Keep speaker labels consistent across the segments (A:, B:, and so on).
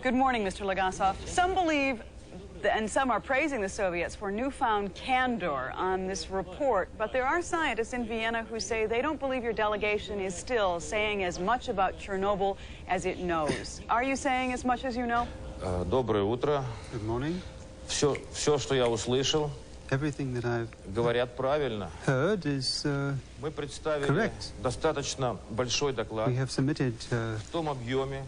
A: Good morning, Mr. Legasov. Some believe, and some are praising the Soviets for newfound candor on this report, but there are scientists in Vienna who say they don't believe your delegation is still saying as much about Chernobyl as it knows. Are you saying as much as you know?
B: Доброе утро.
C: Good morning.
B: Все, что я услышал,
C: Everything that I've
B: говорят правильно.
C: heard is
B: Мы представили
C: correct.
B: достаточно большой доклад
C: We have submitted
B: в том объеме,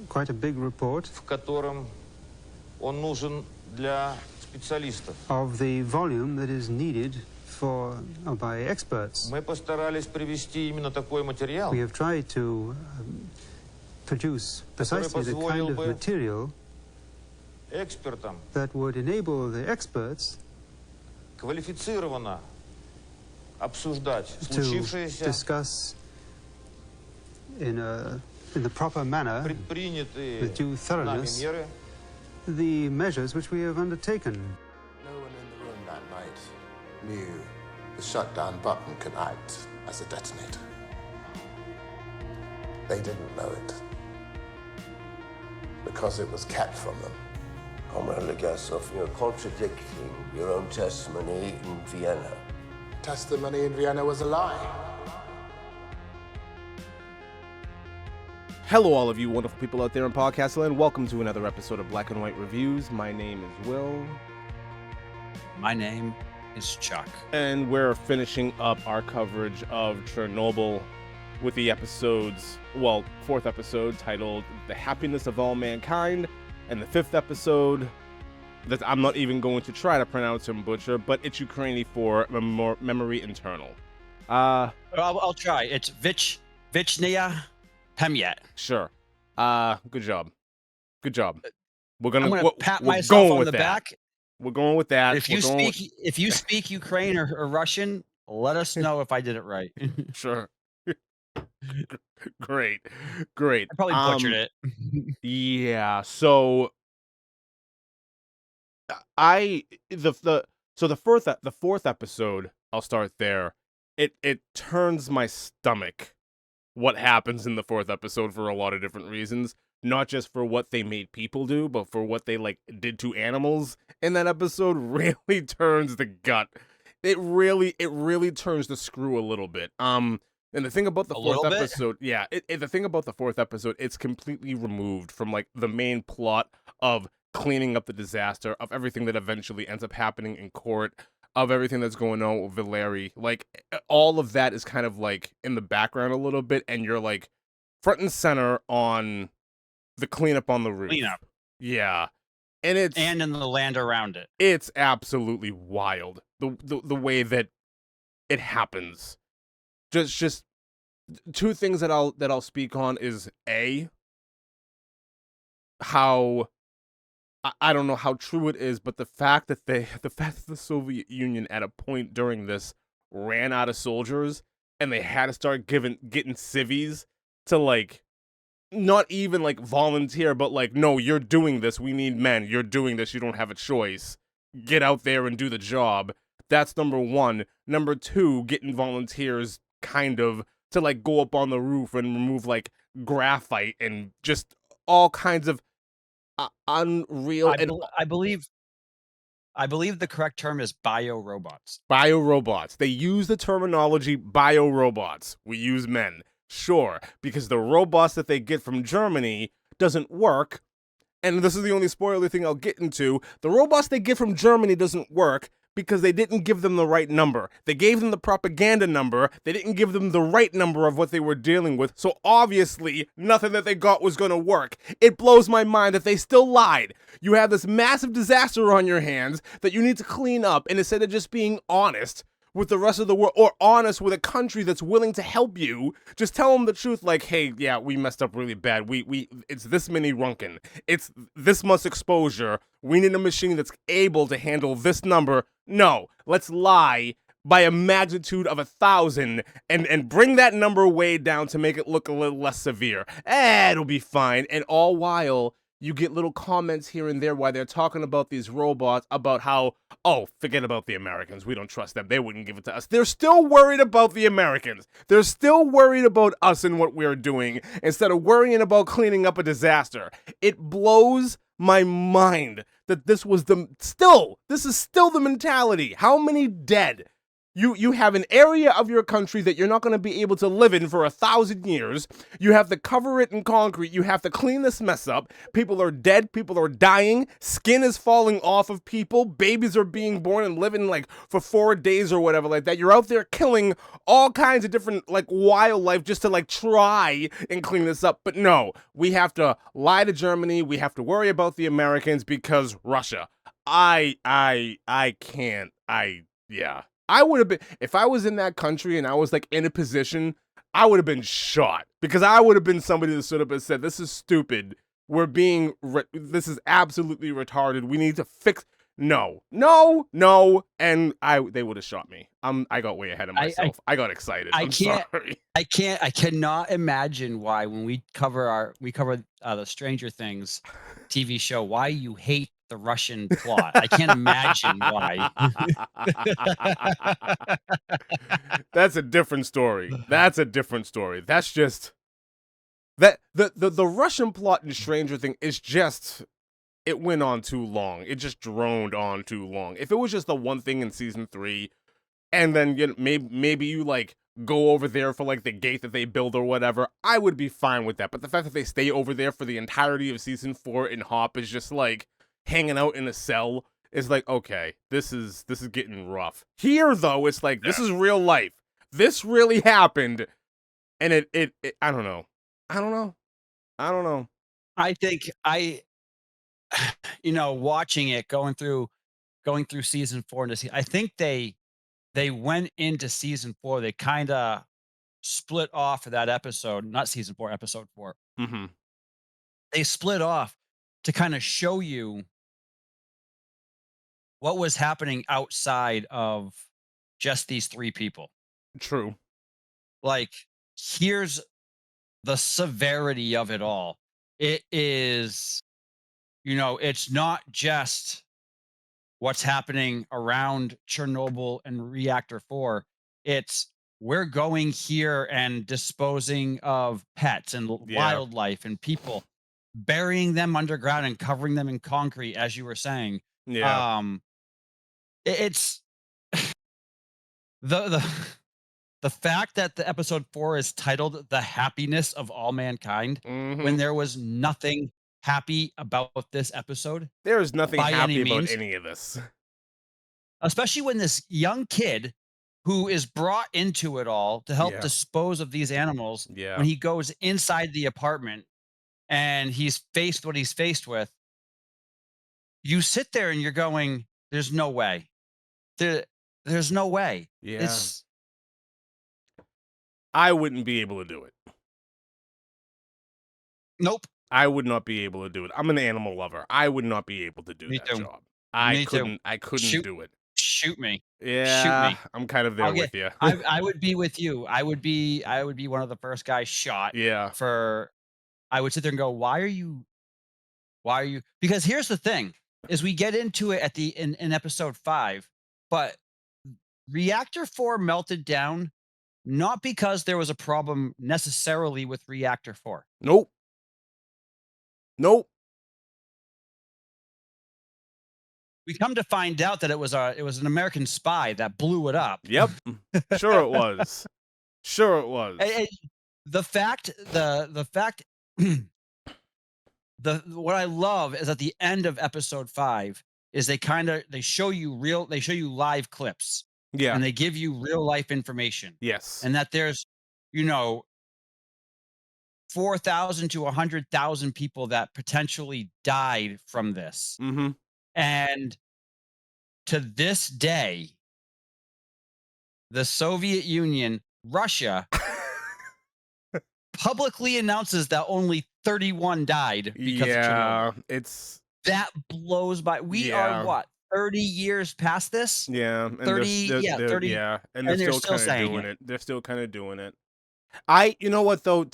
C: quite a big report
B: в котором он нужен для специалистов.
C: of the volume that is needed by experts.
B: Мы постарались привести именно такой материал,
C: We have tried to produce precisely the kind of material
B: экспертам
C: that would enable the experts
B: квалифицированно обсуждать
C: to
B: случившееся,
C: discuss in the proper manner,
B: предпринятые
C: with due
B: нами
C: thoroughness,
B: меры.
C: the measures which we have undertaken.
D: No one in the room that night knew the shutdown button could act as a detonator. They didn't know it because it was kept from them.
E: Comrade Legasov, you're contradicting your own testimony in Vienna.
D: Testimony in Vienna was a lie.
F: Hello, all of you wonderful people out there in podcast land. Welcome to another episode of Black and White Reviews. My name is Will.
G: My name is Chuck.
F: And we're finishing up our coverage of Chernobyl with the fourth episode titled The Happiness of All Mankind, and the fifth episode that I'm not even going to try to pronounce and butcher, but it's Ukrainian for Memory Internal.
G: I'll try. It's Vichnaya, Pamyat.
F: Sure. Good job. We're
G: I'm
F: gonna
G: gonna pat myself on the back.
F: We're going with that.
G: If you speak Ukrainian or Russian, let us know if I did it right.
F: Sure. Great.
G: I probably butchered it.
F: Yeah. So the fourth episode, I'll start there. It turns my stomach what happens in the fourth episode for a lot of different reasons. Not just for what they made people do, but for what they did to animals in that episode. Really turns the gut. It really turns the screw a little bit. And the thing about the fourth episode, the thing about the fourth episode, it's completely removed from the main plot of cleaning up the disaster, of everything that eventually ends up happening in court, of everything that's going on with Valeri. All of that is kind of in the background a little bit, and you're front and center on the cleanup on the roof.
G: Cleanup.
F: Yeah. And
G: in the land around it.
F: It's absolutely wild. The way that it happens. Just two things that I'll speak on is how I don't know how true it is, but the fact that the Soviet Union at a point during this ran out of soldiers and they had to start getting civvies to not even volunteer, but no, you're doing this. We need men. You're doing this. You don't have a choice. Get out there and do the job. That's number one. Number two, getting volunteers kind of to go up on the roof and remove graphite and just all kinds of unreal.
G: I believe the correct term is biorobots.
F: Biorobots. They use the terminology biorobots. We use men. Sure, because the robots that they get from Germany doesn't work. And this is the only spoiler thing I'll get into. The robots they get from Germany doesn't work because they didn't give them the right number. They gave them the propaganda number. They didn't give them the right number of what they were dealing with. So obviously, nothing that they got was going to work. It blows my mind that they still lied. You have this massive disaster on your hands that you need to clean up. And instead of just being honest with the rest of the world, or honest with a country that's willing to help you, just tell them the truth, hey, yeah, we messed up really bad. It's this many Runken. It's this much exposure. We need a machine that's able to handle this number. No, let's lie by a magnitude of 1,000 and bring that number way down to make it look a little less severe. It'll be fine. And all while you get little comments here and there while they're talking about these robots, about how, oh, forget about the Americans. We don't trust them. They wouldn't give it to us. They're still worried about the Americans. They're still worried about us and what we're doing instead of worrying about cleaning up a disaster. It blows my mind that this is still the mentality. How many dead? You have an area of your country that you're not going to be able to live in for 1,000 years. You have to cover it in concrete. You have to clean this mess up. People are dead. People are dying. Skin is falling off of people. Babies are being born and living like for 4 days or whatever like that. You're out there killing all kinds of different like wildlife just to like try and clean this up. But no, we have to lie to Germany. We have to worry about the Americans because Russia. I can't. Yeah. I would have been, if I was in that country and I was like in a position, I would have been shot because I would have been somebody that stood up and said, this is stupid. This is absolutely retarded. We need to fix. No. And they would have shot me. I got way ahead of myself. I got excited. I'm sorry.
G: I cannot imagine why when we cover the Stranger Things TV show, why you hate the Russian plot. I can't imagine why.
F: That's a different story. That's just that the Russian plot in Stranger Things is just, it went on too long. It just droned on too long. If it was just the one thing in season 3, and then maybe you like go over there for like the gate that they build or whatever, I would be fine with that. But the fact that they stay over there for the entirety of season 4 and Hop is just like hanging out in a cell is like, okay, this is getting rough. Here though, it's like this is real life. This really happened, and it I don't know.
G: I think watching it, going through season 4 and I think they went into season 4. They kind of split off for that episode, not season 4, episode 4.
F: Mm-hmm.
G: They split off to kind of show you what was happening outside of just these 3 people.
F: True.
G: Like, here's the severity of it all. It is, it's not just what's happening around Chernobyl and reactor 4. It's we're going here and disposing of pets and wildlife and people, burying them underground and covering them in concrete, as you were saying.
F: Yeah.
G: It's the fact that the episode 4 is titled "The Happiness of All Mankind" when there was nothing happy about this episode.
F: There is nothing happy about
G: means.
F: any of this.
G: Especially when this young kid who is brought into it all to help dispose of these animals, when he goes inside the apartment and he's faced what he's faced with, you sit there and you're going, there's no way. There's no way.
F: Yeah. I wouldn't be able to do it.
G: Nope.
F: I would not be able to do it. I'm an animal lover. I would not be able to do that job. I couldn't do it.
G: Shoot me.
F: Yeah.
G: Shoot me.
F: I'm kind of there with you.
G: I would be with you. I would be one of the first guys shot.
F: Yeah.
G: I would sit there and go, why are you? Because here's the thing, is we get into it in episode 5, but reactor 4 melted down not because there was a problem necessarily with reactor 4.
F: Nope.
G: We come to find out that it was an American spy that blew it up.
F: Yep. Sure it was.
G: The fact what I love is at the end of episode 5 is they show you live clips.
F: Yeah.
G: And they give you real life information.
F: Yes.
G: And that there's 4,000 to 100,000 people that potentially died from this.
F: Mm-hmm.
G: And to this day, the Soviet Union, Russia, publicly announces that only 31 died because of Chernobyl. That blows by. We are what, 30 years past this?
F: Yeah. And
G: 30.
F: And they're still kind of doing it. They're still kind of doing it. You know what though?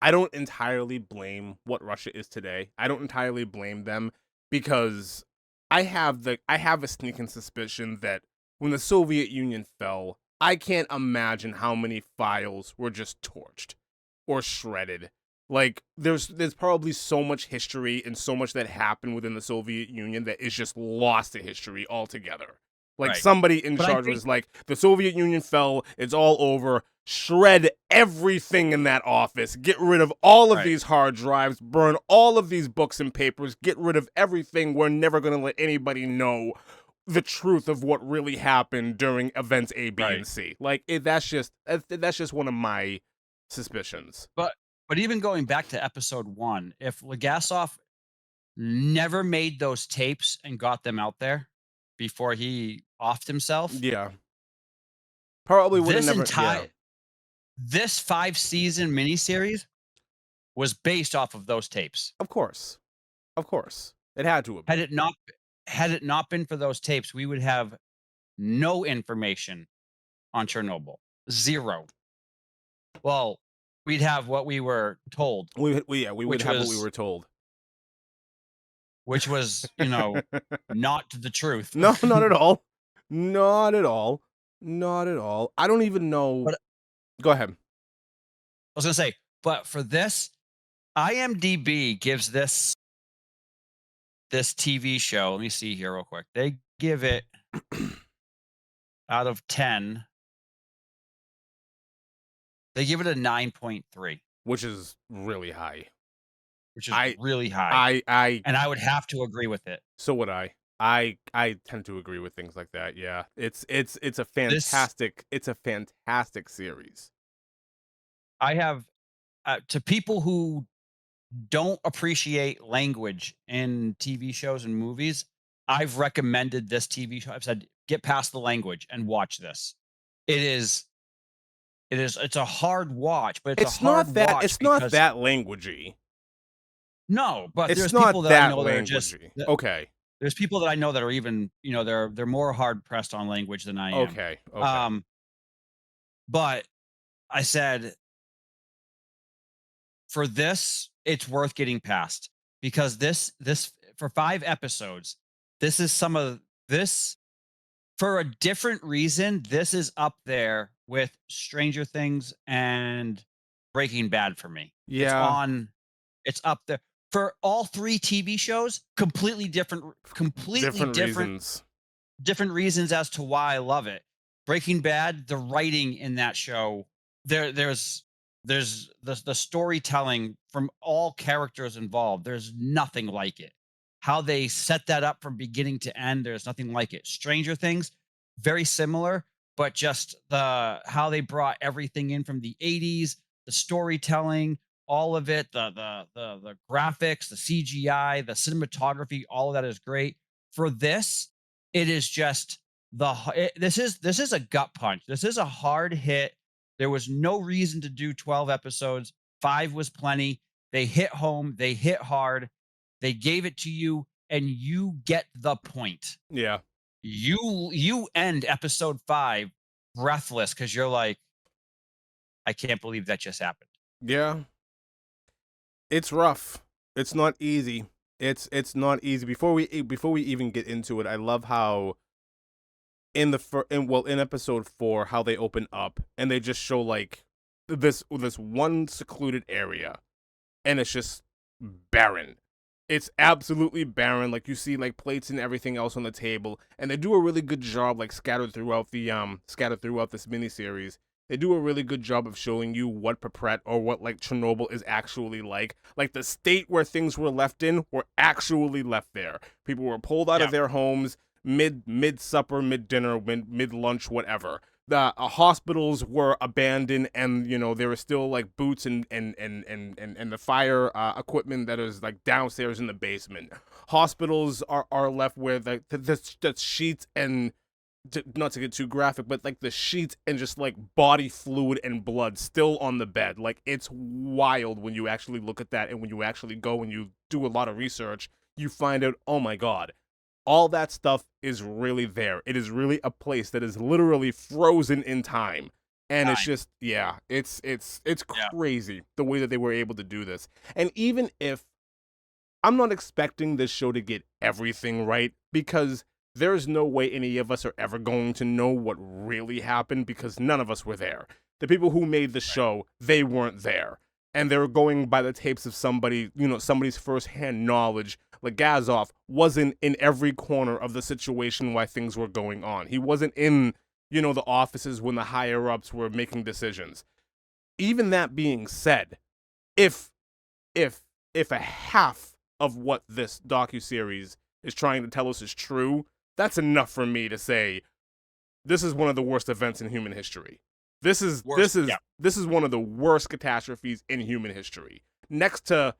F: I don't entirely blame what Russia is today. I don't entirely blame them because I have a sneaking suspicion that when the Soviet Union fell, I can't imagine how many files were just torched or shredded. Like there's probably so much history and so much that happened within the Soviet Union that is just lost to history altogether. Like
G: Right.
F: somebody in
G: But I
F: charge
G: think
F: was like, the Soviet Union fell, it's all over. Shred everything in that office. Get rid of all of
G: Right.
F: these hard drives. Burn all of these books and papers. Get rid of everything. We're never going to let anybody know the truth of what really happened during events A, B,
G: Right.
F: and C. Like that's just one of my suspicions.
G: But even going back to episode 1, if Legasov never made those tapes and got them out there before he offed himself,
F: Yeah, probably would have
G: this
F: never.
G: entire
F: Yeah,
G: this 5-season miniseries was based off of those tapes.
F: of course, it had to have been.
G: Had it not been for those tapes, we would have no information on Chernobyl. 0. Well, we'd have what we were told,
F: We would
G: which
F: have what we
G: was
F: were told.
G: not the truth.
F: No, not at all. Not at all. Not at all. I don't even know.
G: But
F: Go ahead.
G: I was gonna say, but for this, IMDb gives this TV show. Let me see here real quick. They give it out of 10. They give it a 9.3,
F: Which is really high.
G: which is
F: I
G: really high.
F: I
G: And I would have to agree with it.
F: so would I. I tend to agree with things like that. Yeah. It's a
G: This
F: fantastic series.
G: I have to people who don't appreciate language in TV shows and movies, I've recommended this TV show. I've said, get past the language and watch this. It's a hard watch, but it's a hard watch
F: it's not
G: because
F: that languagey.
G: no, but
F: It's
G: there's
F: not
G: people that I
F: that
G: know that are just
F: languagey. Okay.
G: there's people that I know that are even, they're more hard pressed on language than I am.
F: Okay.
G: But I said for this, it's worth getting past because this for 5 episodes, this is some of this for a different reason. This is up there with Stranger Things and Breaking Bad for me.
F: Yeah.
G: It's up there for all 3 TV shows. Completely different
F: reasons.
G: different reasons as to why I love it. Breaking Bad, the writing in that show, there's the storytelling from all characters involved. There's nothing like it. How they set that up from beginning to end, there's nothing like it. Stranger Things, very similar, but just how they brought everything in from the 80s, the storytelling, all of it, the graphics, the CGI, the cinematography, all of that is great. For this, it is just this is a gut punch. This is a hard hit. There was no reason to do 12 episodes. 5 was plenty. They hit home, they hit hard. They gave it to you and you get the point.
F: Yeah.
G: You end episode 5 breathless cuz you're like, I can't believe that just happened.
F: Yeah. It's rough. It's not easy. It's not easy. Before we even get into it, I love how in episode 4 how they open up and they just show like this one secluded area and it's just barren. It's absolutely barren. Like you see like plates and everything else on the table, and they do a really good job like scattered throughout this miniseries. They do a really good job of showing you what Pripyat or what like Chernobyl is actually like. Like the state where things were left in were actually left there. People were pulled out of their homes mid supper, mid dinner, mid lunch, whatever. The hospitals were abandoned, and there were still like boots and the fire equipment that is like downstairs in the basement. Hospitals are left with like the sheets and not to get too graphic, but like the sheets and just like body fluid and blood still on the bed. Like it's wild when you actually look at that, and when you actually go and you do a lot of research, you find out, oh my God, all that stuff is really there. It is really a place that is literally frozen in time. And it's just, it's crazy the way that they were able to do this. And even if I'm not expecting this show to get everything right because there's no way any of us are ever going to know what really happened because none of us were there. The people who made the show, they weren't there. And they were going by the tapes of somebody, somebody's firsthand knowledge. Legazov wasn't in every corner of the situation while things were going on. He wasn't in, the offices when the higher ups were making decisions. Even that being said, if a half of what this docuseries is trying to tell us is true, that's enough for me to say this is one of the worst events in human history. This is one of the worst catastrophes in human history. Next to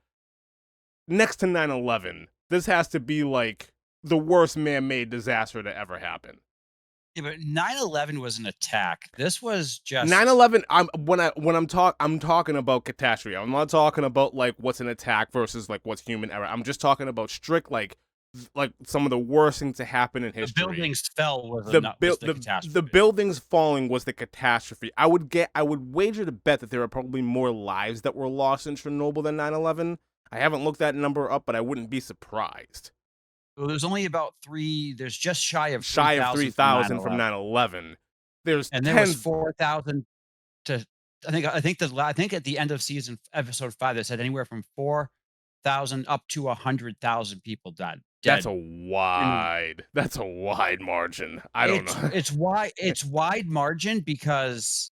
F: 9/11, this has to be like the worst man-made disaster to ever happen.
G: Yeah, but 9/11 was an attack. This was just
F: 9/11. I'm talking about catastrophe. I'm not talking about like what's an attack versus like what's human error. I'm just talking about strict like some of the worst things to happen in history.
G: The buildings fell was
F: the
G: catastrophe.
F: The buildings falling was the catastrophe. I would wager to bet that there are probably more lives that were lost in Chernobyl than 9/11. I haven't looked that number up, but I wouldn't be surprised.
G: Well, there's only about there's just shy of
F: 3,000 from 9/11.
G: There was 4,000 to I think at the end of episode 5 they said anywhere from 4,000 up to 100,000 people died.
F: That's a wide margin. I don't know.
G: It's wide margin because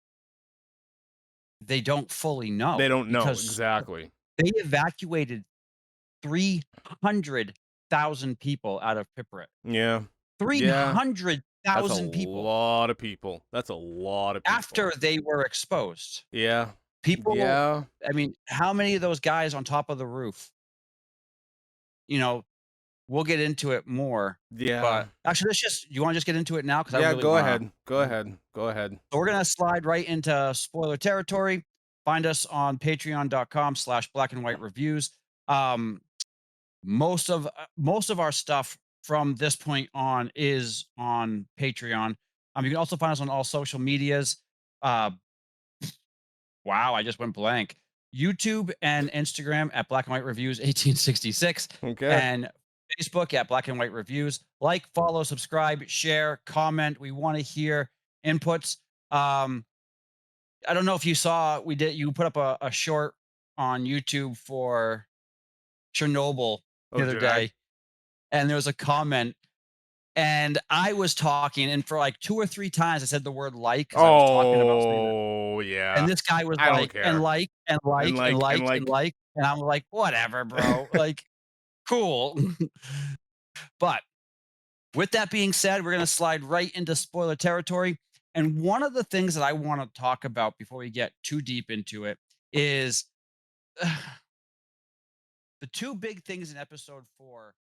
G: they don't fully know.
F: They don't know exactly.
G: They evacuated 300,000 people out of Pripyat.
F: Yeah.
G: 300,000 people.
F: That's a lot of people. That's a lot of people.
G: After they were exposed.
F: Yeah.
G: People.
F: Yeah.
G: I mean, how many of those guys on top of the roof? We'll get into it more.
F: Yeah.
G: But actually, you want to just get into it now?
F: Yeah, go ahead. Go ahead.
G: So we're going to slide right into spoiler territory. Find us on patreon.com/blackandwhitereviews. Most of our stuff from this point on is on Patreon. You can also find us on all social medias. Wow, I just went blank. YouTube and Instagram at Black and White Reviews 1866.
F: Okay.
G: And Facebook at Black and White Reviews. Like, follow, subscribe, share, comment. We want to hear inputs. I don't know if you saw, you put up a short on YouTube for Chernobyl the other day, and there was a comment, and I was talking, and for like 2 or 3 times I said the word like. I was talking about something
F: yeah.
G: And this guy was like, and like, and I'm like, whatever, bro. Like, cool. But with that being said, we're going to slide right into spoiler territory. And one of the things that I want to talk about before we get too deep into it is the 2 big things in episode 4